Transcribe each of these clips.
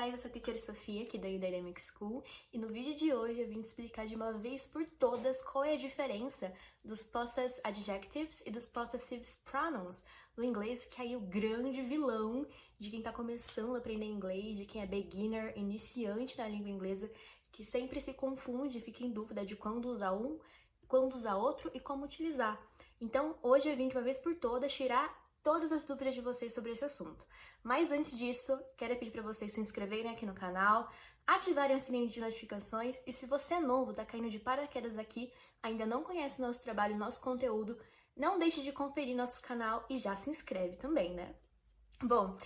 guys, eu sou a Teacher Sofia, aqui da Udemy School, e no vídeo de hoje eu vim te explicar de uma vez por todas qual é a diferença dos possessive adjectives e dos possessive pronouns no inglês, que é aí o grande vilão de quem tá começando a aprender inglês, de quem é beginner, iniciante na língua inglesa, que sempre se confunde e fica em dúvida de quando usar um, quando usar outro e como utilizar. Então, hoje eu vim de uma vez por todas tirar todas as dúvidas de vocês sobre esse assunto. Mas antes disso, quero pedir para vocês se inscreverem aqui no canal, ativarem o sininho de notificações e se você é novo, tá caindo de paraquedas aqui, ainda não conhece o nosso trabalho, nosso conteúdo, não deixe de conferir nosso canal e já se inscreve também, né? Bom,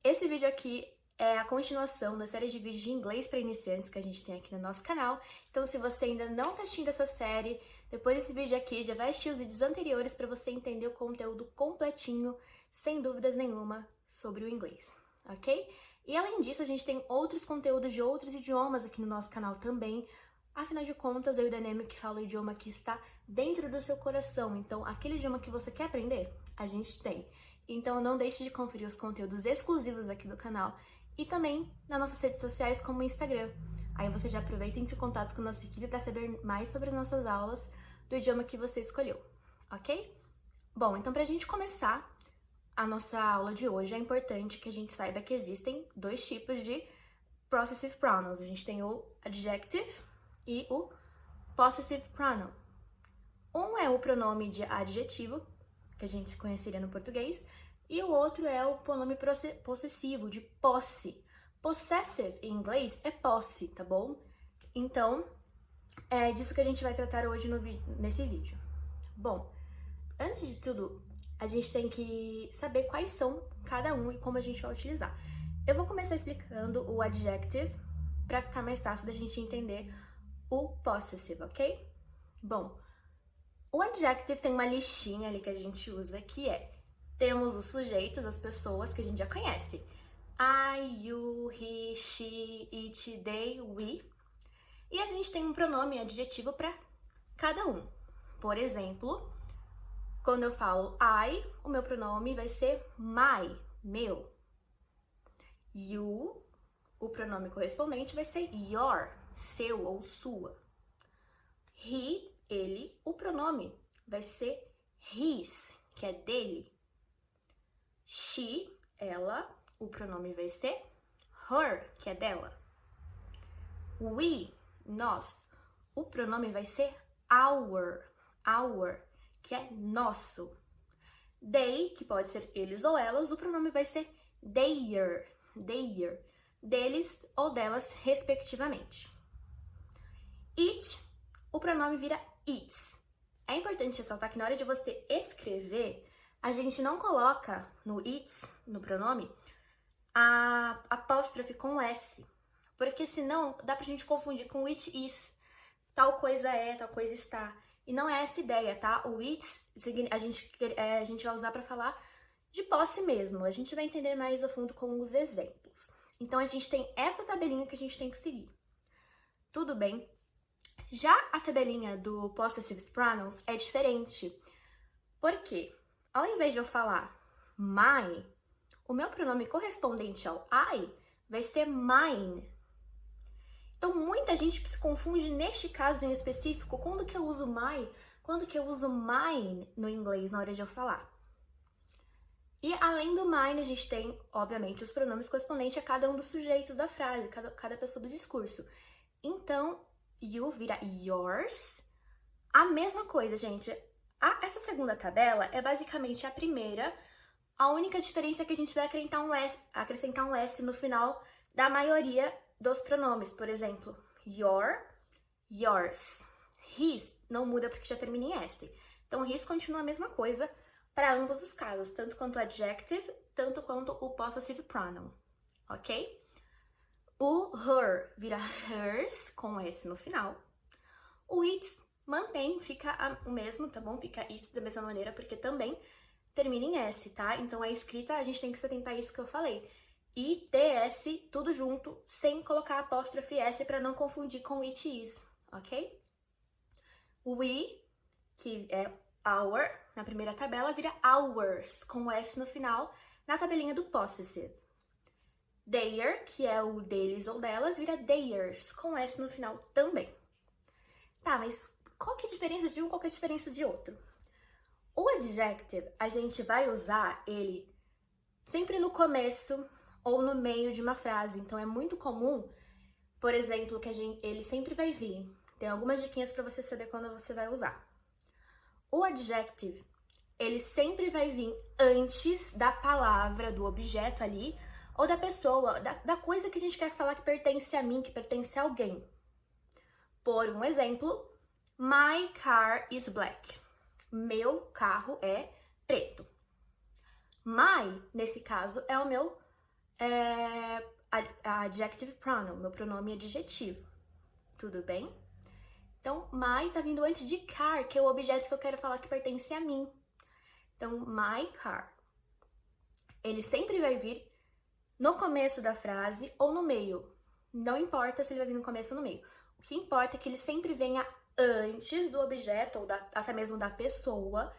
esse vídeo aqui é a continuação da série de vídeos de inglês para iniciantes que a gente tem aqui no nosso canal. Então, se você ainda não está assistindo essa série, depois desse vídeo aqui, já vai assistir os vídeos anteriores para você entender o conteúdo completinho, sem dúvidas nenhuma, sobre o inglês, ok? E além disso, a gente tem outros conteúdos de outros idiomas aqui no nosso canal também. Afinal de contas, eu e o Dynamic fala o idioma que está dentro do seu coração. Então, aquele idioma que você quer aprender, a gente tem. Então, não deixe de conferir os conteúdos exclusivos aqui do canal e também nas nossas redes sociais, como o Instagram. Aí você já aproveita e entre em contato com a nossa equipe para saber mais sobre as nossas aulas do idioma que você escolheu, ok? Bom, então pra gente começar a nossa aula de hoje, é importante que a gente saiba que existem dois tipos de possessive pronouns. A gente tem o adjective e o possessive pronoun. Um é o pronome de adjetivo, que a gente conheceria no português, e o outro é o pronome possessivo, de posse. Possessive, em inglês, é posse, tá bom? Então, é disso que a gente vai tratar hoje nesse vídeo. Bom, antes de tudo, a gente tem que saber quais são cada um e como a gente vai utilizar. Eu vou começar explicando o adjective para ficar mais fácil da gente entender o possessive, ok? Bom, o adjective tem uma listinha ali que a gente usa, que é: temos os sujeitos, as pessoas que a gente já conhece. I, you, he, she, it, they, we. E a gente tem um pronome adjetivo para cada um. Por exemplo, quando eu falo I, o meu pronome vai ser my, meu. You, o pronome correspondente vai ser your, seu ou sua. He, ele, o pronome vai ser his, que é dele. She, ela, o pronome vai ser her, que é dela. We, nós, o pronome vai ser our, que é nosso. They, que pode ser eles ou elas, o pronome vai ser their, deles ou delas, respectivamente. It, o pronome vira its. É importante ressaltar que na hora de você escrever, a gente não coloca no its, no pronome, a apóstrofe com S, porque senão dá pra gente confundir com it is. Tal coisa é, tal coisa está. E não é essa ideia, tá? O it's a gente vai usar para falar de posse mesmo. A gente vai entender mais a fundo com os exemplos. Então, a gente tem essa tabelinha que a gente tem que seguir. Tudo bem? Já a tabelinha do possessive pronouns é diferente. Por quê? Ao invés de eu falar my, o meu pronome correspondente ao I vai ser mine. Então, muita gente se confunde neste caso em específico, quando que eu uso my, quando que eu uso mine no inglês na hora de eu falar. E além do mine, a gente tem, obviamente, os pronomes correspondentes a cada um dos sujeitos da frase, cada pessoa do discurso. Então, you vira yours. A mesma coisa, gente. Essa segunda tabela é basicamente a primeira. A única diferença é que a gente vai acrescentar um S no final da maioria dos pronomes. Por exemplo, your, yours. His não muda porque já termina em S. Então, his continua a mesma coisa para ambos os casos, tanto quanto o adjective, tanto quanto o possessive pronoun, ok? O her vira hers, com S no final. O its mantém, fica o mesmo, tá bom? Fica its da mesma maneira, porque também termina em S, tá? Então, a escrita, a gente tem que se atentar a isso que eu falei. I-T-S, tudo junto, sem colocar apóstrofe S para não confundir com it is, ok? We, que é our, na primeira tabela, vira ours, com S no final, na tabelinha do possessive. Their, que é o deles ou delas, vira theirs, com S no final também. Tá, mas qual que é a diferença de um, qual que é a diferença de outro? O adjective, a gente vai usar ele sempre no começo ou no meio de uma frase. Então, é muito comum, por exemplo, que ele sempre vai vir. Tem algumas diquinhas para você saber quando você vai usar. O adjective, ele sempre vai vir antes da palavra, do objeto ali, ou da pessoa, da coisa que a gente quer falar que pertence a mim, que pertence a alguém. Por um exemplo, my car is black. Meu carro é preto. My, nesse caso, é o meu adjective pronoun, meu pronome adjetivo. Tudo bem? Então, my tá vindo antes de car, que é o objeto que eu quero falar que pertence a mim. Então, my car. Ele sempre vai vir no começo da frase ou no meio. Não importa se ele vai vir no começo ou no meio. O que importa é que ele sempre venha antes do objeto ou até mesmo da pessoa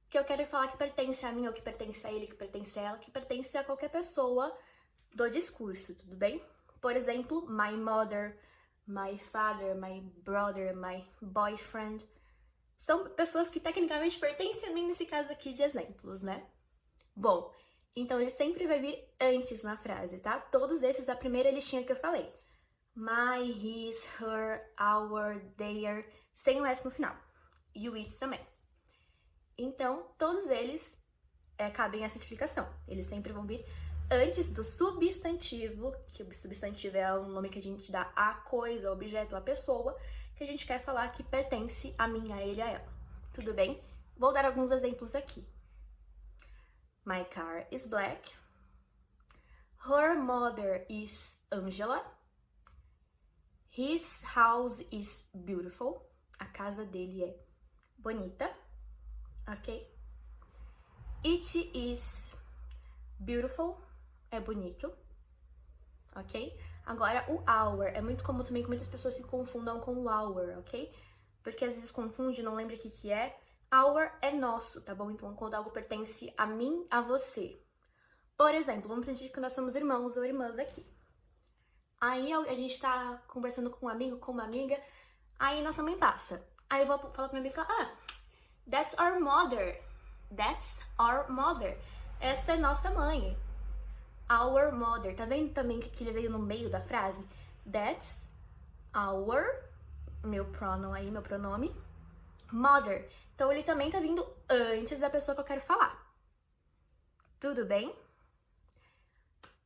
que eu quero falar que pertence a mim, ou que pertence a ele, que pertence a ela, que pertence a qualquer pessoa do discurso, tudo bem? Por exemplo, my mother, my father, my brother, my boyfriend. São pessoas que tecnicamente pertencem a mim nesse caso aqui de exemplos, né? Bom, então ele sempre vai vir antes na frase, tá? Todos esses da primeira listinha que eu falei. My, his, her, our, their, sem o S no final. E o it também. Então, todos eles cabem essa explicação. Eles sempre vão vir antes do substantivo, que o substantivo é o nome que a gente dá à coisa, ao objeto, à pessoa, que a gente quer falar que pertence a mim, a ele, a ela. Tudo bem? Vou dar alguns exemplos aqui. My car is black. Her mother is Angela. His house is beautiful. A casa dele é bonita. Ok? It is beautiful. É bonito. Ok? Agora, o our. É muito comum também que muitas pessoas se confundam com o our, ok? Porque às vezes confunde, não lembra o que é. Our é nosso, tá bom? Então, quando algo pertence a mim, a você. Por exemplo, vamos dizer que nós somos irmãos ou irmãs aqui. Aí a gente tá conversando com um amigo, com uma amiga, aí nossa mãe passa. Aí eu vou falar pra minha amiga, that's our mother. That's our mother. Essa é nossa mãe. Our mother. Tá vendo também que ele veio no meio da frase? That's our, meu pronoun aí, meu pronome, mother. Então ele também tá vindo antes da pessoa que eu quero falar. Tudo bem?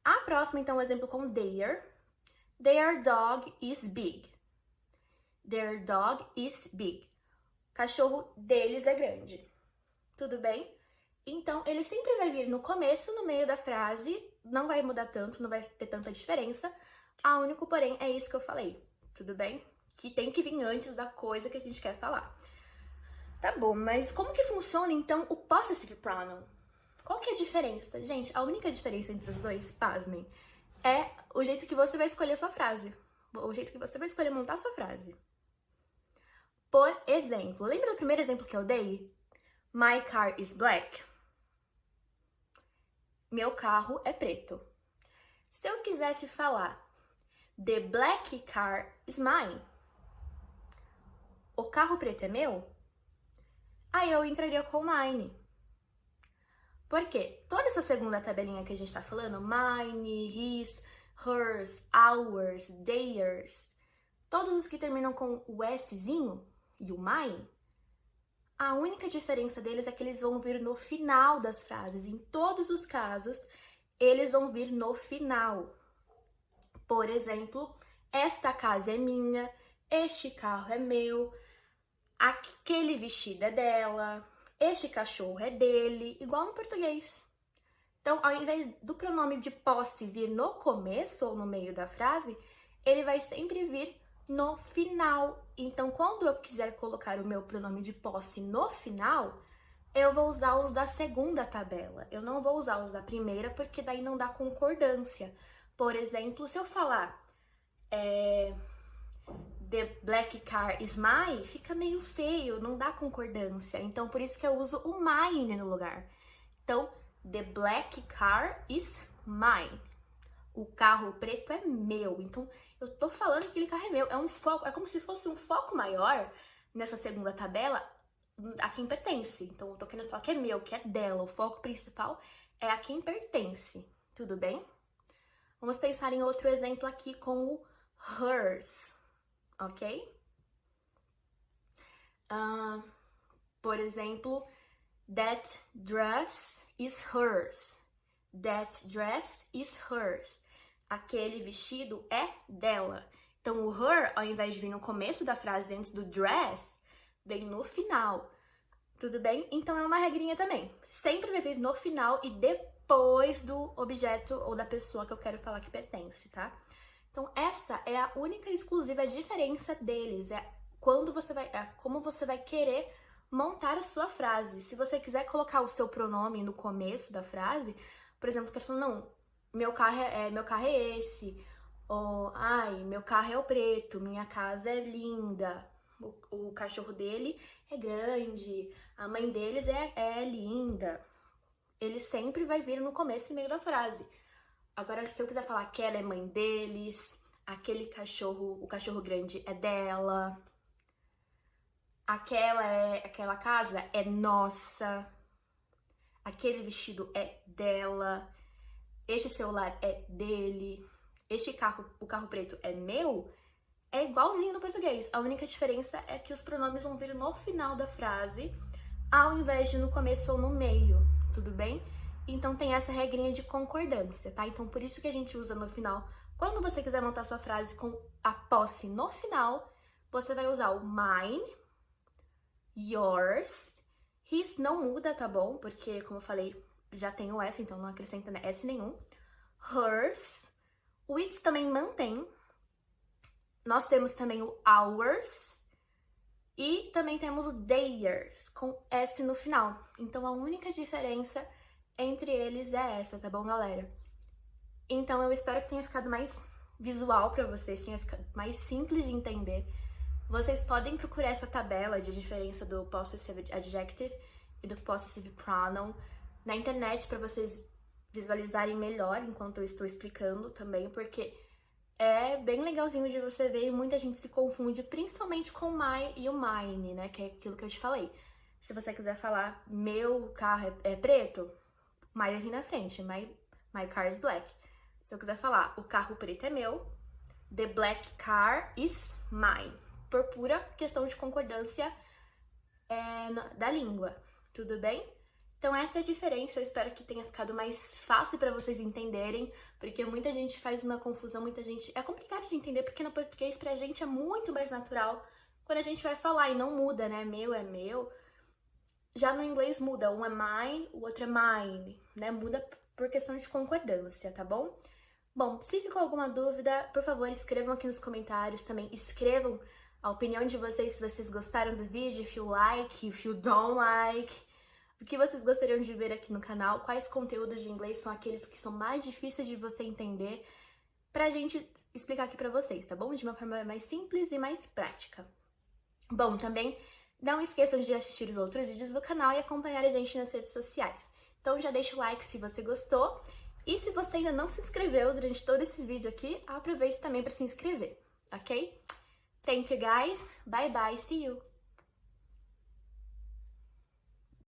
A próxima, então, o exemplo com their. Their dog is big. Their dog is big. O cachorro deles é grande. Tudo bem? Então, ele sempre vai vir no começo, no meio da frase. Não vai mudar tanto, não vai ter tanta diferença. A único, porém, é isso que eu falei. Tudo bem? Que tem que vir antes da coisa que a gente quer falar. Tá bom, mas como que funciona, então, o possessive pronoun? Qual que é a diferença? Gente, a única diferença entre os dois, pasmem, é o jeito que você vai escolher a sua frase. O jeito que você vai escolher montar a sua frase. Por exemplo, lembra do primeiro exemplo que eu dei? My car is black. Meu carro é preto. Se eu quisesse falar the black car is mine. O carro preto é meu? Aí eu entraria com mine. Por quê? Toda essa segunda tabelinha que a gente tá falando, mine, his, hers, ours, theirs, todos os que terminam com o Szinho e o mine, a única diferença deles é que eles vão vir no final das frases. Em todos os casos, eles vão vir no final. Por exemplo, esta casa é minha, este carro é meu, aquele vestido é dela, este cachorro é dele, igual no português. Então, ao invés do pronome de posse vir no começo ou no meio da frase, ele vai sempre vir no final. Então, quando eu quiser colocar o meu pronome de posse no final, eu vou usar os da segunda tabela. Eu não vou usar os da primeira, porque daí não dá concordância. Por exemplo, se eu falar the black car is mine, fica meio feio, não dá concordância. Então, por isso que eu uso o mine no lugar. Então, the black car is mine. o carro preto é meu. Então, eu tô falando que aquele carro é meu. É um foco, é como se fosse um foco maior nessa segunda tabela a quem pertence. Então, eu tô querendo falar que é meu, que é dela. O foco principal é a quem pertence. Tudo bem? Vamos pensar em outro exemplo aqui com o hers, ok? Por exemplo, that dress is hers. That dress is hers. Aquele vestido é dela. Então, o her, ao invés de vir no começo da frase antes do dress, vem no final. Tudo bem? Então, é uma regrinha também. Sempre vai vir no final e depois do objeto ou da pessoa que eu quero falar que pertence, tá? Então, essa é a única e exclusiva diferença deles. É como você vai querer montar a sua frase. Se você quiser colocar o seu pronome no começo da frase, por exemplo, quero falar, não, meu carro é esse. Ou, ai, meu carro é o preto, minha casa é linda. O cachorro dele é grande, a mãe deles é linda. Ele sempre vai vir no começo e meio da frase. Agora, se eu quiser falar que ela é mãe deles, o cachorro grande é dela, aquela casa é nossa, aquele vestido é dela, este celular é dele, o carro preto é meu, é igualzinho no português. A única diferença é que os pronomes vão vir no final da frase, ao invés de no começo ou no meio, tudo bem? Então tem essa regrinha de concordância, tá? Então por isso que a gente usa no final. Quando você quiser montar sua frase com a posse no final, você vai usar o mine, yours, his não muda, tá bom? Porque, como eu falei, já tem o S, então não acrescenta S nenhum. Hers, o its também mantém. Nós temos também o ours e também temos o theirs, com S no final. Então, a única diferença entre eles é essa, tá bom, galera? Então, eu espero que tenha ficado mais visual pra vocês, tenha ficado mais simples de entender. Vocês podem procurar essa tabela de diferença do possessive adjective e do possessive pronoun na internet para vocês visualizarem melhor enquanto eu estou explicando também, porque é bem legalzinho de você ver e muita gente se confunde, principalmente com my e o mine, né? Que é aquilo que eu te falei. Se você quiser falar meu carro é preto, my aqui na frente, my car is black. Se eu quiser falar o carro preto é meu, the black car is mine. Por pura questão de concordância da língua, tudo bem? Então essa é a diferença, eu espero que tenha ficado mais fácil para vocês entenderem, porque muita gente faz uma confusão, é complicado de entender, porque no português pra gente é muito mais natural quando a gente vai falar e não muda, né? Meu é meu. Já no inglês muda, um é mine, o outro é mine, né? Muda por questão de concordância, tá bom? Bom, se ficou alguma dúvida, por favor, escrevam aqui nos comentários também, escrevam a opinião de vocês, se vocês gostaram do vídeo, if you like, if you don't like, o que vocês gostariam de ver aqui no canal, quais conteúdos de inglês são aqueles que são mais difíceis de você entender, pra gente explicar aqui pra vocês, tá bom? De uma forma mais simples e mais prática. Bom, também não esqueçam de assistir os outros vídeos do canal e acompanhar a gente nas redes sociais. Então já deixa o like se você gostou, e se você ainda não se inscreveu durante todo esse vídeo aqui, aproveite também para se inscrever, ok? Thank you guys, bye bye, see you!